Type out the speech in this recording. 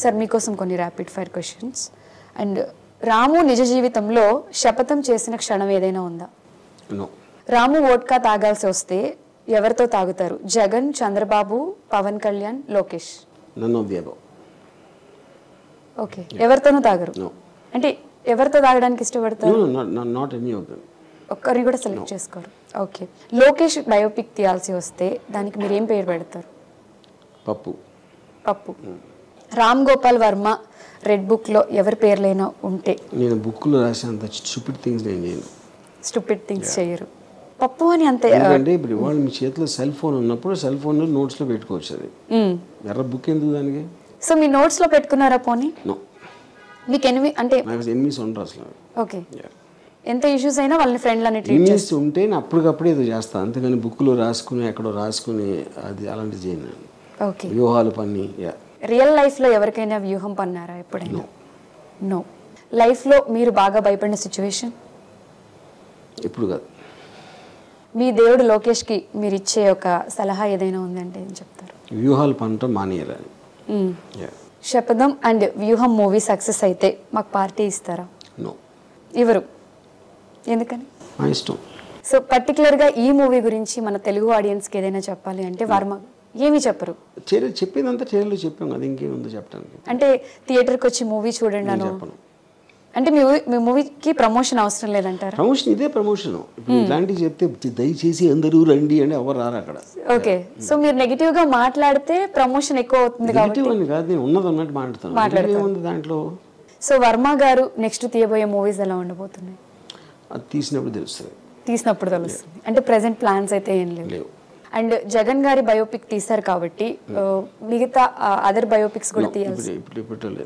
Sir మీకోసం కొన్ని rapid fire questions. And రాము నిజ జీవితంలో శపథం చేసిన క్షణం ఏదైనా ఉందా? రాము వోడ్కా తాగాల్సి వస్తే ఎవరితో తాగుతారు? జగన్, చంద్రబాబు, పవన్ కళ్యాణ్, లోకేష్? ఓకే, ఎవరితోనూ తాగరు. అంటే ఎవరితో తాగడానికి ఇష్టపడతారు? ఒక్కరిని కూడా సెలెక్ట్ చేసుకోరు. ఓకే, లోకేష్ బయోపిక్ తీయాల్సి వస్తే దానికి మీరు ఏం పేరు పెడతారు? పప్పు. పప్పు. రామ్ గోపాల్ వర్మ రెడ్ బుక్ లో ఎవరి పేర్లైనా ఉంటే? నేను బుక్ లో రాసినంత స్టూపిడ్ థింగ్స్ నేను చేయను. స్టూపిడ్ థింగ్స్ చేయరు. పప్పు అని అంతే. ఎందుకంటే ఇప్పుడు ఇవాళ మీ చేతిలో సెల్ ఫోన్ ఉన్నప్పుడు సెల్ ఫోన్ నోట్స్ లో పెట్టుకోవచ్చు. అది ఎర్ర బుక్ ఎందుకు దానికి? సో మీ నోట్స్ లో పెట్టుకున్నారా పోనీ? మీకు ఎనిమిస్ ఉండరు అసలు. ఓకే, ఎంత ఇష్యూస్ అయినా వాళ్ళని ఫ్రెండ్లని ట్రీట్ చేస్తూ ఉంటే అప్పటికప్పుడే ఏదో చేస్తాను, అంతేగాని బుక్లో రాసుకుని ఎక్కడో రాసుకుని అది అలాంటివి చేయను. ఓకే, వ్యూహాలు పన్ని. రియల్ లైఫ్ లో ఎవరికైనా వ్యూహం పన్నారా ఎప్పుడైనా? నో. లైఫ్ లో మీరు బాగా భయపడిన సిచ్యువేషన్? ఇప్పుడు కాదు. మీ దేవుడు లోకేష్ కి మీరు ఇచ్చే ఒక సలహా ఏదైనా ఉందంటే ఏం చెప్తారు? వ్యూహాలు పనటం మానేయాలి. శపథం అండ్ వ్యూహం మూవీ సక్సెస్ అయితే మాకు పార్టీ ఇస్తారా? నో. ఎవరు? ఎందుకని? మా ఇష్టం. సో పర్టికులర్ గా ఈ మూవీ గురించి మన తెలుగు ఆడియన్స్ కి ఏదైనా చెప్పాలి అంటే వర్మ ఏమి చెప్పరు? చెప్పేదంతా ట్రైలర్లో చెప్పాం కదా, ఇంకేముందో చెప్పడానికి. అంటే థియేటర్కి వచ్చి మూవీ చూడండి అని చెప్పను. అంటే మీ మూవీకి ప్రమోషన్ అవసరం లేదంటారా? ప్రమోషన్ ఇదే ప్రమోషన్. ఇలాంటివి చెప్తే దయచేసి అందరూ రండి అని ఎవరు రారు అక్కడ. ఓకే, సో మీరు నెగిటివ్ గా మాట్లాడితే ప్రమోషన్ ఎక్కువ అవుతుంది కాబట్టి కాదు, నేను ఉన్నది ఉన్నట్టు మాట్లాడతాను దాంట్లో. సో వర్మ గారు నెక్స్ట్ తీయబోయే మూవీస్ ఎలా ఉండబోతున్నాయి? అది తీసినప్పుడు తెలుస్తుంది. తీసినప్పుడు తెలుస్తుంది. అంటే ప్రెసెంట్ ప్లాన్స్ అయితే ఏం లేవు. అండ్ జగన్ గారి బయోపిక్ తీశారు కాబట్టి మిగతా అదర్ బయోపిక్స్ కూడా తీయాల్సి? ఇప్పుడు లేదు.